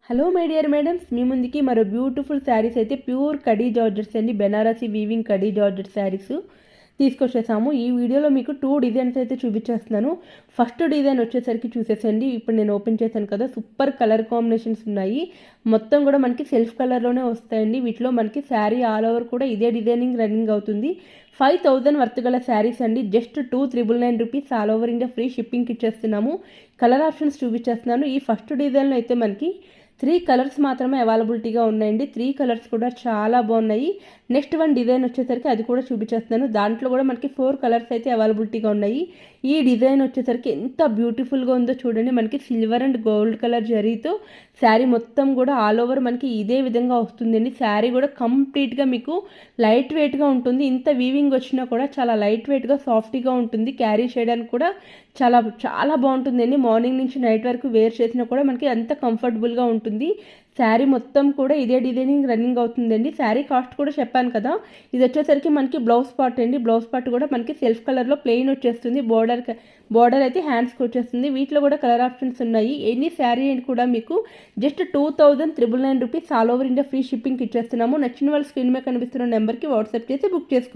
Hello my dear madams, మీ ముందుకి మరో beautiful saris అయితే ప్యూర్ కడీ జార్జెట్స్ అండి, బెనారసీ వీవింగ్ కడీ జార్జెట్ శారీస్ తీసుకొచ్చేసాము. ఈ వీడియోలో మీకు 2 డిజైన్స్ అయితే చూపించేస్తున్నాను. ఫస్ట్ డిజైన్ వచ్చేసరికి చూసేసండి. ఇప్పుడు నేను ఓపెన్ చేశాను కదా, సూపర్ కలర్ కాంబినేషన్స్ ఉన్నాయి. మొత్తం కూడా మనకి సెల్ఫ్ కలర్లోనే వస్తాయండి. వీటిలో మనకి శారీ ఆల్ ఓవర్ కూడా ఇదే డిజైనింగ్ రన్నింగ్ అవుతుంది. 5000 వర్త్ గల శారీస్ అండి. Just 2,999 rupees all over India free షిప్పింగ్కి ఇచ్చేస్తున్నాము. కలర్ ఆప్షన్స్ చూపించేస్తున్నాను. ఈ ఫస్ట్ డిజైన్లో అయితే మనకి 3 కలర్స్ మాత్రమే అవైలబిలిటీగా ఉన్నాయండి. 3 కలర్స్ కూడా చాలా బాగున్నాయి. నెక్స్ట్ వన్ డిజైన్ వచ్చేసరికి అది కూడా చూపించేస్తున్నాను. దాంట్లో కూడా మనకి 4 కలర్స్ అయితే అవైలబిలిటీగా ఉన్నాయి. ఈ డిజైన్ వచ్చేసరికి ఎంత బ్యూటిఫుల్గా ఉందో చూడండి. మనకి సిల్వర్ అండ్ గోల్డ్ కలర్ జరీతో శారీ మొత్తం కూడా ఆల్ ఓవర్ మనకి ఇదే విధంగా వస్తుందండి. శారీ కూడా కంప్లీట్గా మీకు లైట్ వెయిట్గా ఉంటుంది. ఇంత వీవింగ్ వచ్చినా కూడా చాలా లైట్ వెయిట్గా సాఫ్ట్గా ఉంటుంది. క్యారీ చేయడానికి కూడా చాలా చాలా బాగుంటుందండి. మార్నింగ్ నుంచి నైట్ వరకు వేర్ చేసినా కూడా మనకి అంత కంఫర్టబుల్గా ఉంటుంది. శారీ మొత్తం కూడా ఇదే డిజైనింగ్ రన్నింగ్ అవుతుందండి. శారీ కాస్ట్ కూడా చెప్పాను కదా, ఇది వచ్చేసరికి మనకి బ్లౌజ్ పార్ట్ అండి. బ్లౌజ్ పార్ట్ కూడా మనకి సెల్ఫ్ కలర్లో ప్లెయిన్ వచ్చేస్తుంది. బోర్డర్ అయితే హ్యాండ్స్కి వచ్చేస్తుంది. వీటిలో కూడా కలర్ ఆప్షన్స్ ఉన్నాయి. ఎనీ శారీ కూడా మీకు just 2,999 rupees all over India free షిప్పింగ్కి ఇచ్చేస్తున్నాము. నచ్చిన వాళ్ళు స్క్రీన్ మీద కనిపిస్తున్న నెంబర్కి వాట్సాప్ చేసి బుక్ చేసుకోండి.